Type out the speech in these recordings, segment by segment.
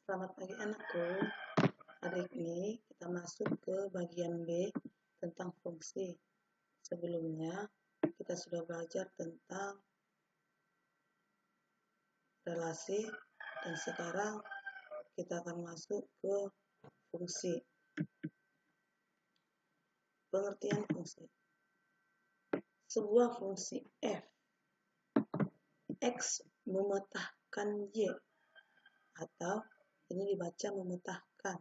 Selamat pagi anakku. Hari ini kita masuk ke bagian B tentang fungsi. Sebelumnya kita sudah belajar tentang relasi dan sekarang kita akan masuk ke fungsi. Pengertian fungsi. Sebuah fungsi f x memetakan y, atau ini dibaca memetakan,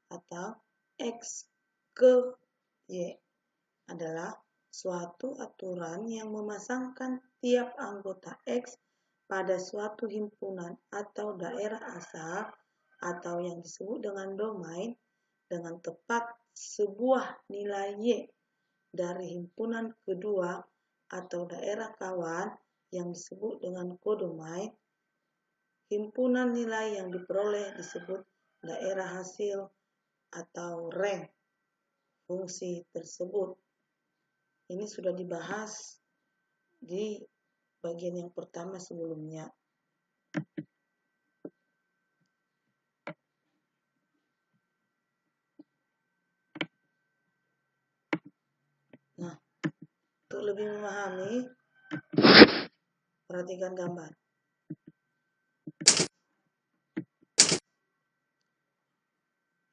atau x ke y adalah suatu aturan yang memasangkan tiap anggota X pada suatu himpunan atau daerah asal atau yang disebut dengan domain dengan tepat sebuah nilai Y dari himpunan kedua atau daerah kawan yang disebut dengan kodomain. Himpunan nilai yang diperoleh disebut daerah hasil atau rank fungsi tersebut. Ini sudah dibahas di bagian yang pertama sebelumnya. Nah, untuk lebih memahami, perhatikan gambar.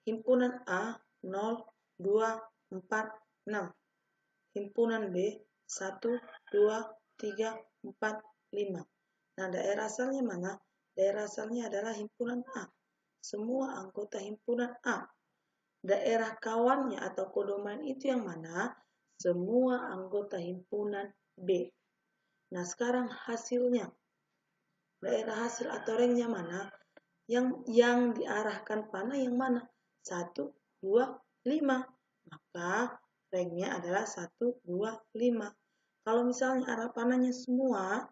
Himpunan A 0, 2, 4, 6. Himpunan B 1, 2, 3, 4, 5. Nah, daerah asalnya mana? Daerah asalnya adalah himpunan A. Semua anggota himpunan A. Daerah kawannya atau kodomain itu yang mana? Semua anggota himpunan B. Nah, sekarang hasilnya. Daerah hasil atau ranknya mana? Yang diarahkan panah yang mana? 1, 2, 5. Maka ranknya adalah 1, 2, 5. Kalau misalnya arah panahnya semua,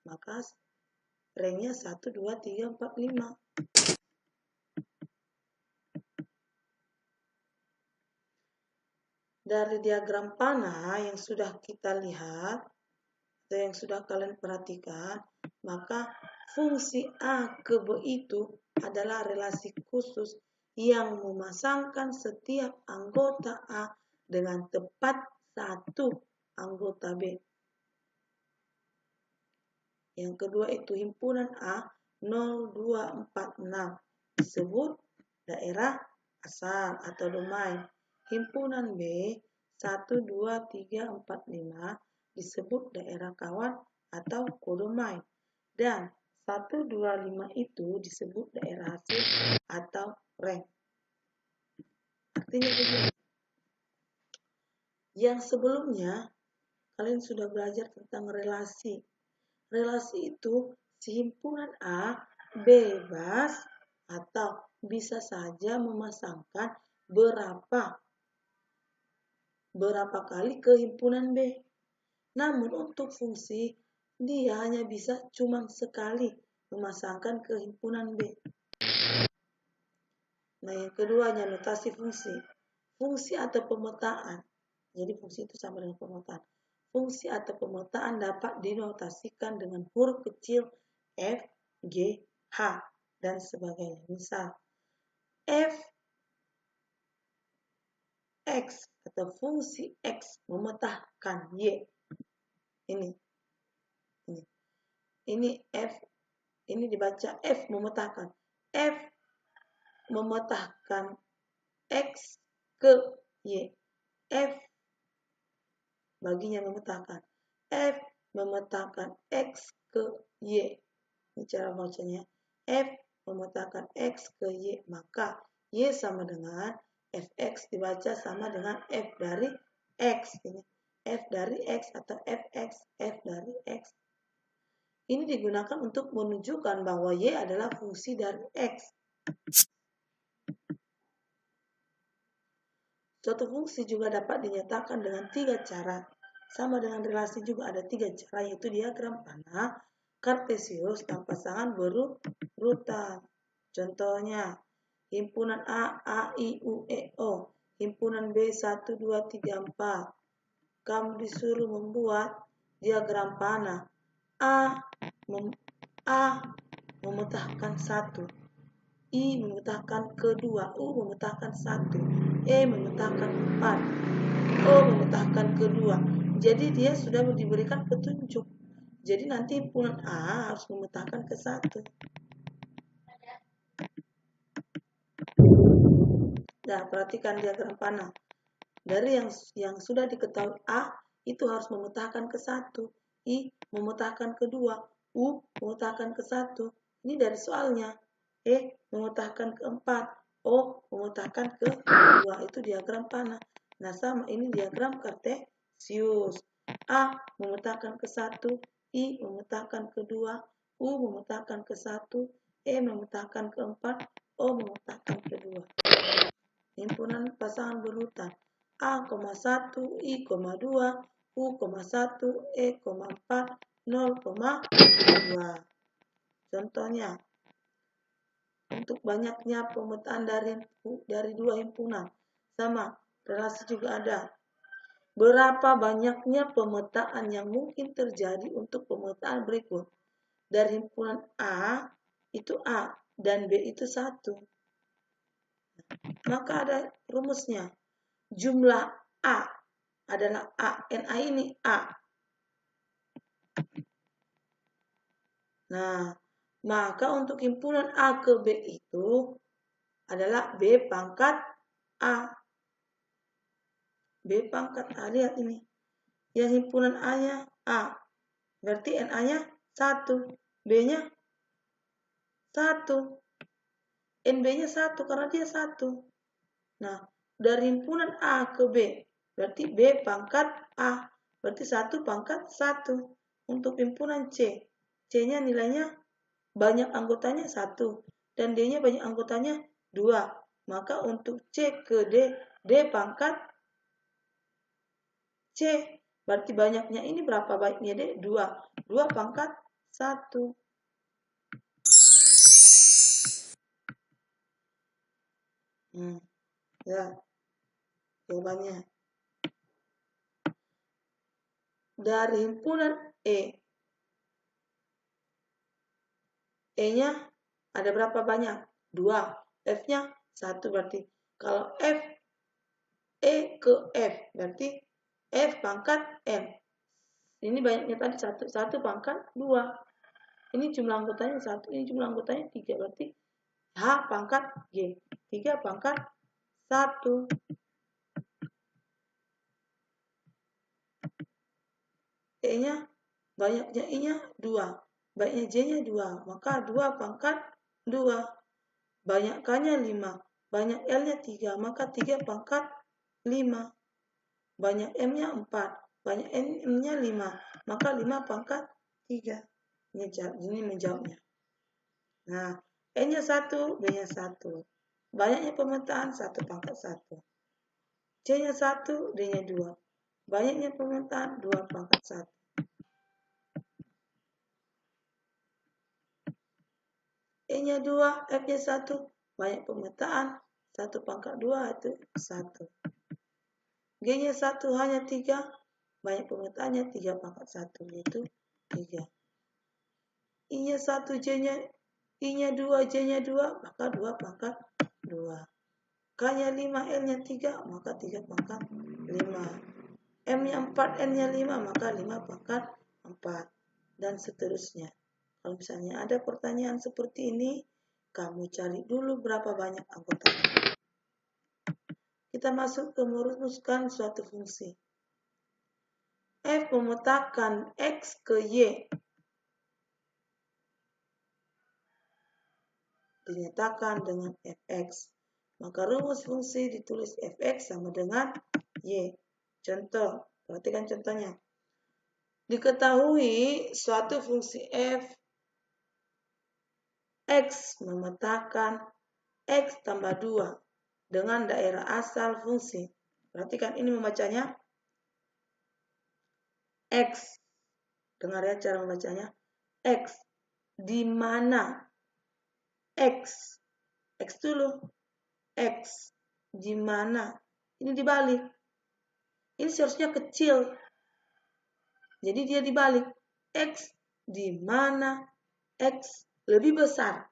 maka ranknya 1, 2, 3, 4, 5. Dari diagram panah yang sudah kita lihat, atau yang sudah kalian perhatikan, maka fungsi A ke B itu adalah relasi khusus yang memasangkan setiap anggota A dengan tepat satu anggota B. Yang kedua itu himpunan A 0, 2, 4, 6 disebut daerah asal atau domain. Himpunan B 1, 2, 3, 4, 5 disebut daerah kawan atau kodomain. Dan 1, 2, 5 itu disebut daerah hasil atau rank. Artinya begini. Yang sebelumnya kalian sudah belajar tentang relasi. Relasi itu si himpunan A bebas atau bisa saja memasangkan berapa kali ke himpunan B. Namun untuk fungsi dia hanya bisa cuma sekali memasangkan ke himpunan B. Nah, yang keduanya notasi fungsi. Fungsi atau pemetaan. Jadi fungsi itu sama dengan pemetaan. Fungsi atau pemetaan dapat dinotasikan dengan huruf kecil F, G, H, dan sebagainya. Misal, F, X atau fungsi X memetahkan Y. Ini F, ini dibaca F memetahkan. F memetahkan X ke Y. F baginya memetahkan. F memetahkan X ke Y. Ini cara bacanya. F memetahkan X ke Y. Maka Y sama dengan Fx dibaca sama dengan F dari X. Ini F dari X atau Fx. F dari X. Ini digunakan untuk menunjukkan bahwa Y adalah fungsi dari X. Suatu fungsi juga dapat dinyatakan dengan 3 cara. Sama dengan relasi juga ada 3 cara, yaitu diagram panah, kartesius, dan pasangan berurutan. Contohnya, himpunan A, I, U, E, O. Himpunan B, 1, 2, 3, 4. Kamu disuruh membuat diagram panah. A memetahkan 1. I memetakan ke 2, U memetakan 1, E memetakan 4, O memetakan ke 2. Jadi dia sudah diberikan petunjuk. Jadi nanti himpunan A harus memetakan ke 1. Nah, perhatikan diagram panah. Dari yang sudah diketahui A itu harus memetakan ke 1, I memetakan ke 2, U memetakan ke 1. Ini dari soalnya. E memetakan ke 4, O memetakan ke 2. Itu diagram panah. Nah, sama ini diagram kartesius. A memetakan ke 1, I memetakan ke 2, U memetakan ke 1, E memetakan ke 4, O memetakan ke 2. Himpunan pasangan berurutan A,1, I,2, U,1, E,4, 0,2. Contohnya, untuk banyaknya pemetaan dari dua himpunan. Sama, relasi juga ada. Berapa banyaknya pemetaan yang mungkin terjadi untuk pemetaan berikut. Dari himpunan A, itu A, dan B itu 1. Maka ada rumusnya. Jumlah A adalah A. NA ini A. Nah, maka untuk himpunan A ke B itu adalah B pangkat A. B pangkat A, lihat ini. Yang himpunan A-nya A. Berarti NA-nya 1. B-nya 1. NB-nya 1 karena dia 1. Nah, dari himpunan A ke B, berarti B pangkat A, berarti 1 pangkat 1. Untuk himpunan C, C-nya nilainya banyak anggotanya 1, dan D-nya banyak anggotanya 2. Maka untuk C ke D, D pangkat C, berarti banyaknya ini berapa banyaknya D? 2. 2 pangkat 1. Ya, jawabannya. Dari himpunan E, E-nya ada berapa banyak? 2. F-nya 1 berarti. Kalau F, E ke F, berarti F pangkat N. Ini banyaknya tadi 1. 1 pangkat 2. Ini jumlah anggotanya 1. Ini jumlah anggotanya 3. Berarti H pangkat G. 3 pangkat 1. E-nya banyaknya I-nya 2. Banyaknya J-nya 2. Maka 2 pangkat 2. Banyak K-nya 5. Banyak L-nya 3. Maka 3 pangkat 5. Banyak M-nya 4. Banyak N-nya 5. Maka 5 pangkat 3. Ini menjawabnya. Nah, N-nya 1, B-nya 1. Banyaknya pemetaan 1 pangkat 1. C-nya 1, D-nya 2. Banyaknya pemetaan 2 pangkat 1. E-nya 2, F-nya 1. Banyak pemetaan 1 pangkat 2 itu 1. G-nya 1, hanya 3. Banyak pemetaannya 3 pangkat 1, yaitu 3. I-nya 1, I-nya 2, J-nya 2, maka 2 pangkat 2. K-nya 5, L-nya 3, maka 3 pangkat 5. M-nya 4, N-nya 5, maka 5 pangkat 4. Dan seterusnya. Kalau misalnya ada pertanyaan seperti ini, kamu cari dulu berapa banyak anggotanya. Kita masuk ke merumuskan suatu fungsi. F memetakan X ke Y. Dinyatakan dengan fx. Maka rumus fungsi ditulis fx sama dengan y. Contoh, perhatikan contohnya. Diketahui suatu fungsi f x memetakan x tambah 2 dengan daerah asal fungsi. Perhatikan ini membacanya x. Dengar ya cara membacanya. X. Di mana X. X dulu. X. Di mana? Ini dibalik. Ini seharusnya kecil. Jadi dia dibalik. X di mana X lebih besar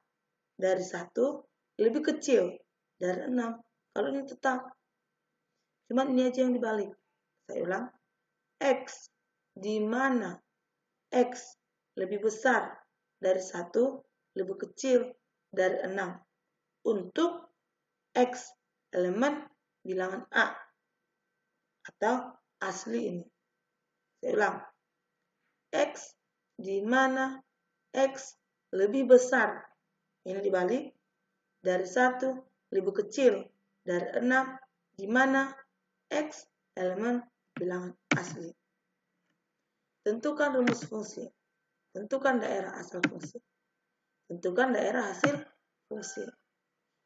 dari 1 lebih kecil dari 6. Kalau ini tetap. Cuman ini aja yang dibalik. Saya ulang. X di mana X lebih besar dari 1, lebih kecil dari 6. Untuk X elemen bilangan A atau asli ini. Saya ulang. X di mana X lebih besar. Ini dibalik. Dari 1 lebih kecil dari 6. Di mana X elemen bilangan asli. Tentukan rumus fungsi. Tentukan daerah asal fungsi. Tentukan daerah hasil fungsi.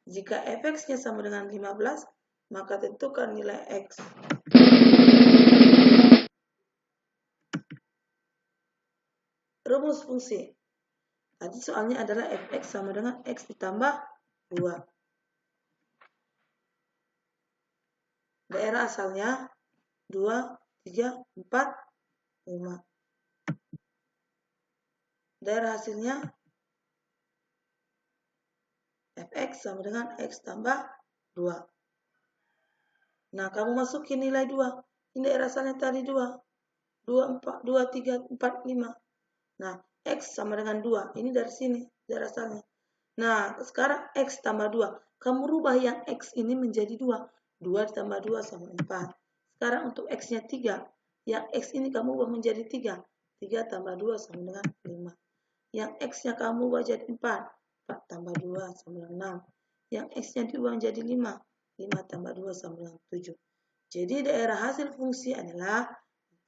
Jika f(x)-nya sama dengan 15, maka tentukan nilai X. Rumus fungsi. Tadi soalnya adalah f(x) sama dengan X ditambah 2. Daerah asalnya 2, 3, 4, 5. Daerah hasilnya f(x) sama dengan X tambah 2. Nah, kamu masukin nilai 2. Ini daerah asalnya tadi 2. 2, 4, 2, 3, 4, 5. Nah, X sama dengan 2. Ini dari sini, daerah asalnya. Nah, sekarang X tambah 2. Kamu rubah yang X ini menjadi 2. 2 ditambah 2 sama 4. Sekarang untuk X-nya 3. Yang X ini kamu ubah menjadi 3. 3 tambah 2 sama dengan 5. Yang X-nya kamu ubah jadi 4. 4 tambah 2 sama dengan 6. Yang X-nya diubah menjadi 5. 5 tambah 2 sama dengan 7. Jadi daerah hasil fungsi adalah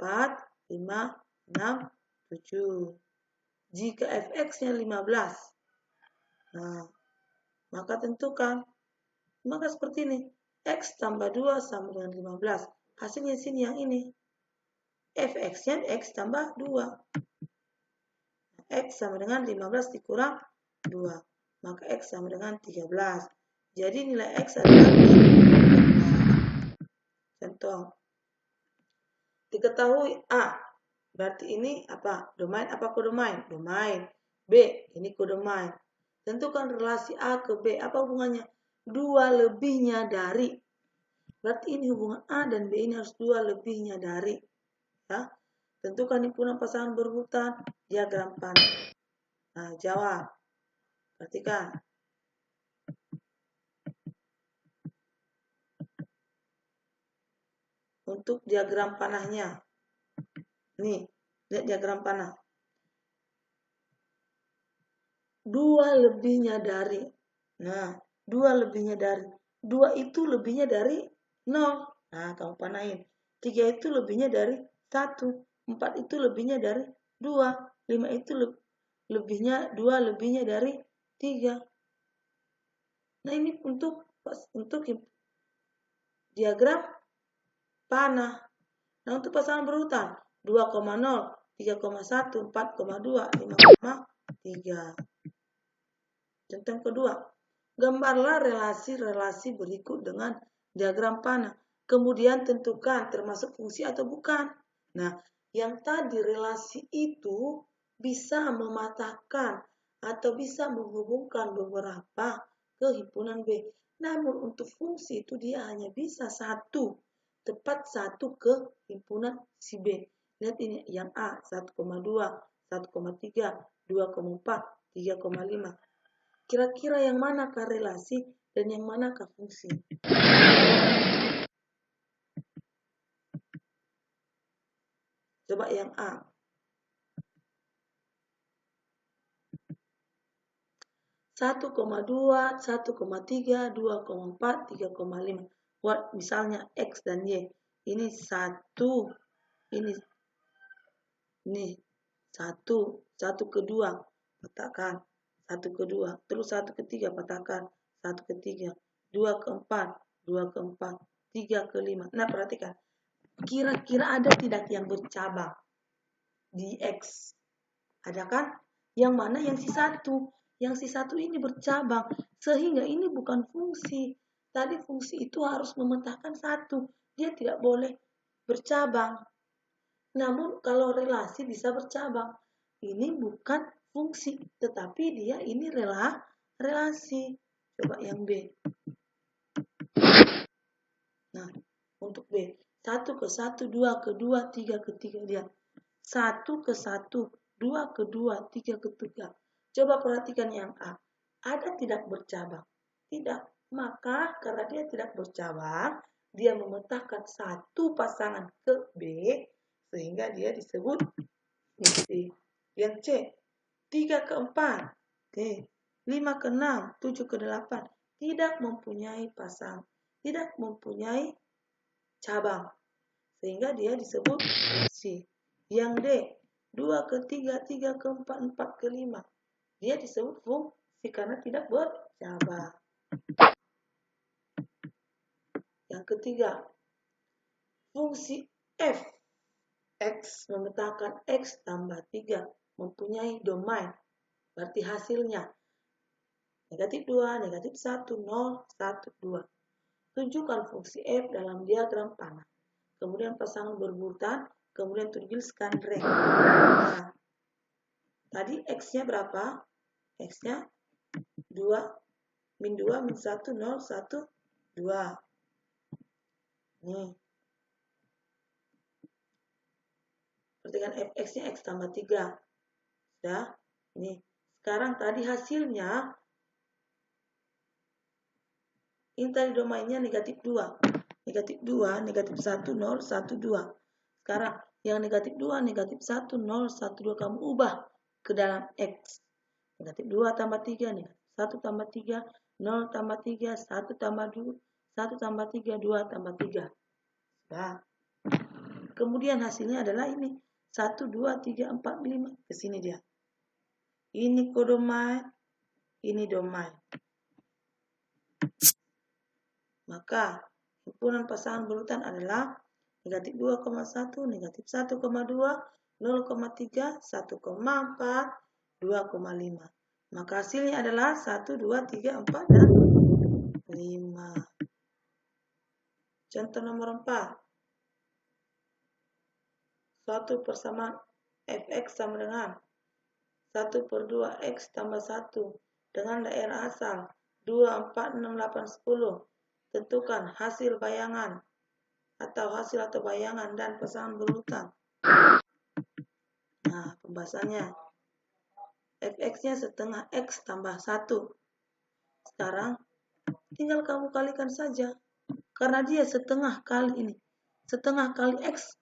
4, 5, 6, 7. Jika f(x)-nya 15, nah, maka tentukan. Maka seperti ini. X tambah 2 sama dengan 15. Hasilnya sini yang ini. f(x)-nya X tambah 2. X sama dengan 15 dikurang 2. Maka X sama dengan 13. Jadi nilai X adalah 13. Contoh. Diketahui A. Berarti ini apa? Domain apa kodomain? Domain. B. Ini kodomain. Tentukan relasi A ke B. Apa hubungannya? 2 lebihnya dari. Berarti ini hubungan A dan B ini harus 2 lebihnya dari. Ya. Tentukan himpunan pasangan berurutan. Diagram panah. Nah, jawab. Perhatikan. Untuk diagram panahnya. Nih, lihat diagram panah. 2 lebihnya dari. Nah, 2 lebihnya dari. 2 itu lebihnya dari 0. Nah, kamu panahin. 3 itu lebihnya dari 1. 4 itu lebihnya dari 2. 5 itu lebihnya 2 lebihnya dari 3. Nah, ini untuk diagram panah. Nah, untuk pasangan berurutan 2,0, 3,1, 4,2, 5,3. Contoh yang kedua, gambarlah relasi-relasi berikut dengan diagram panah. Kemudian tentukan termasuk fungsi atau bukan. Nah, yang tadi relasi itu bisa mematahkan atau bisa menghubungkan beberapa ke himpunan B. Namun untuk fungsi itu dia hanya bisa satu, tepat satu ke himpunan si B. Lihat ini yang A 1,2, 1,3, 2,4, 3,5. Kira-kira yang manakah relasi dan yang manakah fungsi? Coba yang A. 1,2, 1,3, 2,4, 3,5. Buat misalnya X dan Y. Ini 1, ini 1 ke 2, petakan. 1 ke 2, terus 1 ke 3, petakan. 1 ke 3, 2 ke 4, 2 ke 4, 3 ke 5. Nah, perhatikan. Kira-kira ada tidak yang bercabang di X? Ada kan? Yang mana yang si 1? Yang si 1 ini bercabang. Sehingga ini bukan fungsi. Tadi fungsi itu harus memecahkan 1. Dia tidak boleh bercabang. Namun kalau relasi bisa bercabang. Ini bukan fungsi. Tetapi dia ini relasi. Coba yang B. Nah, untuk B. 1 ke 1, 2 ke 2, 3 ke 3. Lihat. 1 ke 1, 2 ke 2, 3 ke 3. Coba perhatikan yang A. Ada tidak bercabang? Tidak. Maka karena dia tidak bercabang, dia memetakan satu pasangan ke B, sehingga dia disebut misi. Yang C. 3 ke 4. D. 5 ke 6, 7 ke 8. Tidak mempunyai pasang. Tidak mempunyai cabang. Sehingga dia disebut C. Yang D. 2 ke 3, 3 ke 4, 4 ke 5. Dia disebut fungsi karena tidak bercabang. Yang ketiga, fungsi f. X memetakan X tambah 3 mempunyai domain. Berarti hasilnya negatif 2, negatif 1, 0, 1, 2. Tunjukkan fungsi f dalam diagram panah. Kemudian pasangan berurutan, kemudian tuliskan rank. Nah, tadi X-nya berapa? X-nya 2, min 2, min 1, 0, 1, 2. Nih. Perhatikan fx-nya X tambah 3. Ya. Nih. Sekarang tadi hasilnya, ini tadi domainnya negatif 2. Negatif 2, negatif 1, 0, 1, 2. Sekarang yang negatif 2, negatif 1, 0, 1, 2 kamu ubah ke dalam X. Negatif 2 tambah 3, negatif 1 tambah 3, 0 tambah 3, 1 tambah 2, 1 tambah 3, 2 tambah 3. Nah, kemudian hasilnya adalah ini. 1, 2, 3, 4, 5. Ke sini dia. Ini kodomain, ini domain. Maka himpunan pasangan berurutan adalah negatif 2,1, negatif 1,2, 0,3, 1,4, 2,5. Maka hasilnya adalah 1, 2, 3, 4, dan 5. Contoh nomor 4. Suatu persamaan fx sama dengan 1 per 2x tambah 1 dengan daerah asal 2, 4, 6, 8, 10. Tentukan hasil bayangan atau hasil atau bayangan dan pasangan berurutan. Nah, pembahasannya. Fx-nya setengah x tambah 1. Sekarang tinggal kamu kalikan saja. Karena dia setengah kali ini. Setengah kali x.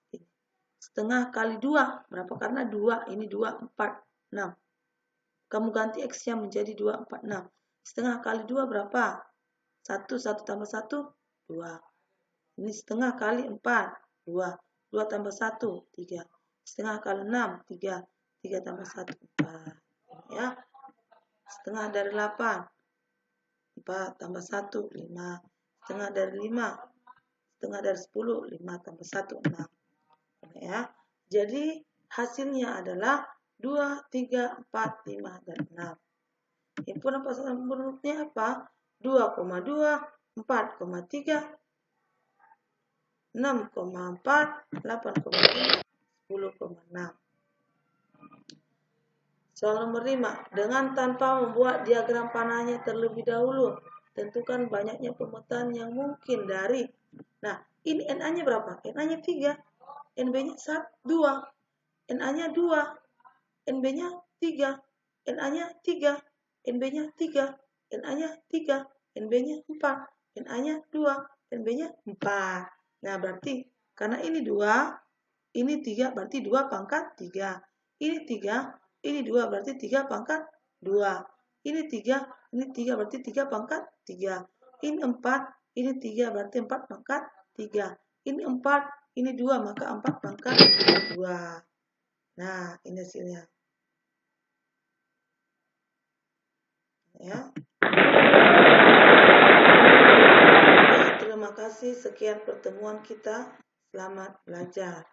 Setengah kali 2. Berapa? Karena 2. Ini 2, 4, 6. Kamu ganti x-nya menjadi 2, 4, 6. Setengah kali 2 berapa? 1, 1 tambah 1, 2. Ini setengah kali 4, 2. 2 tambah 1, 3. Setengah kali 6, 3. 3 tambah 1, 4. Ya. Setengah dari 8, 4 tambah 1, 5. Setengah dari 5, setengah dari 10, 5 tambah 1, 6. Ya. Jadi hasilnya adalah 2, 3, 4, 5, dan 6. Himpunan pasangan berurutnya apa? 2,2, 4,3, 6,4, 8,5, 10,6. Soal nomor 5. Dengan tanpa membuat diagram panahnya terlebih dahulu, tentukan banyaknya pemetaan yang mungkin dari. Nah, ini NA-nya berapa? NA-nya 3. NB-nya 2. NA-nya 2. NB-nya 3. NA-nya 3. NB-nya 3. NA-nya 3. NB-nya 4. NA-nya 2. NB-nya 4. Nah, berarti karena ini 2, ini 3, berarti 2 pangkat 3. Ini 3, ini 2, berarti 3 pangkat 2. Ini 3, ini 3, berarti 3 pangkat 3. Ini 4, ini 3, berarti 4 pangkat 3. Ini 4, ini 2, maka 4 pangkat 2. Nah, ini hasilnya. Ya. Terima kasih. Sekian pertemuan kita. Selamat belajar.